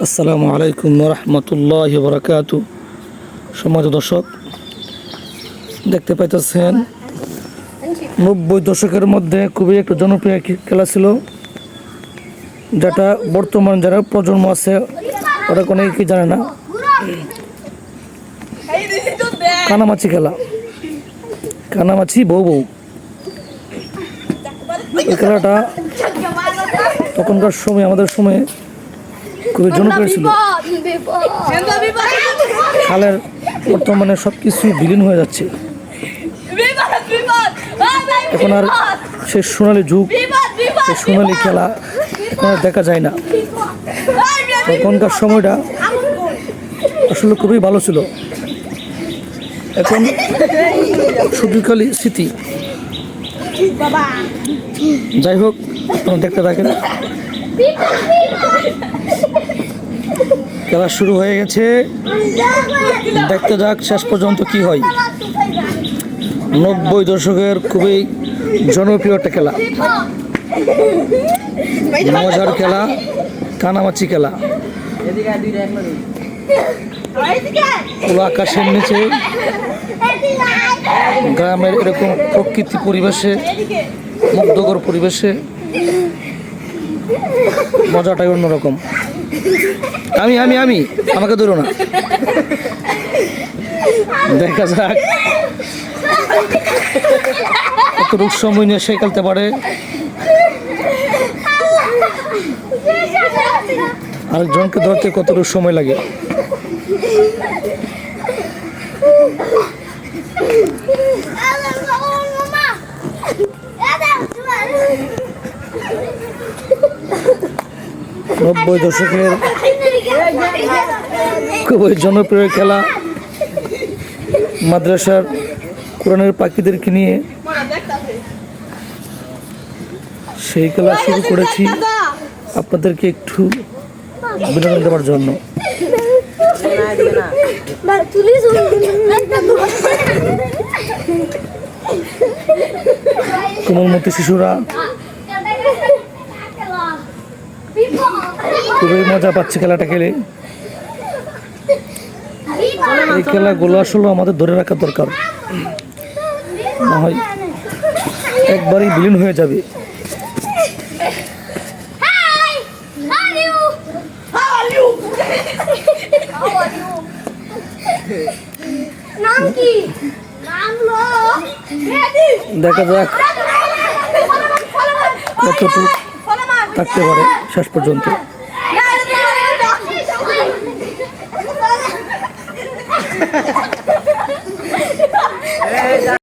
আসসালামু আলাইকুম রহমতুল্লাহি বারাকাতু। সম্মানিত দর্শক, দেখতে পাইতেছেন 90 দশকের মধ্যে খুবই একটা জনপ্রিয় খেলা ছিল, যেটা বর্তমান যারা প্রজন্ম আছে ওরা কোনো কি জানে না। কানামাছি খেলা, কানামাছি বউ বউ, এই খেলাটা তখনকার সময় আমাদের সময়ে খুবই জনপ্রিয় ছিল। খালের বর্তমানে সব কিছু বিলীন হয়ে যাচ্ছে। এখন আর সেই সোনালী যুগ, সেই সোনালী খেলা এখন আর দেখা যায় না। তখনকার সময়টা আসলে খুবই ভালো ছিল। এখন শুধুখালি স্মৃতি। যাই হোক, দেখতে থাকেন। খেলা শুরু হয়ে গেছে, দেখতে যাক শেষ পর্যন্ত কি হয়। 90 দশকের খুবই জনপ্রিয় একটা খেলা, মজার খেলা, কানামাছি খেলা। খোলা আকাশের নিচে গ্রামের এরকম প্রকৃতি পরিবেশে, মুগ্ধকর পরিবেশে মজাটাই অন্যরকম। আমি আমি আমি আমাকে ধরো না। দেখা যাক কতটুকু সময় নিয়ে সে খেলতে পারে। আরেকজনকে ধরতে কতটুকু সময় লাগে। নব্বই দশকের খুবই জনপ্রিয় খেলা, মাদ্রাসার কোরআনের পাখিদেরকে নিয়ে সেই খেলা শুরু করেছি আপনাদেরকে একটু বিনোদন দেওয়ার জন্য। কোমলমতি শিশুরা খুবই মজা পাচ্ছে খেলাটা খেলে। এই খেলাগুলো আসলে আমাদের ধরে রাখা দরকার, না হয় একবারই বিলীন হয়ে যাবে। দেখা যাক কতটুকু থাকতে পারে শেষ পর্যন্ত।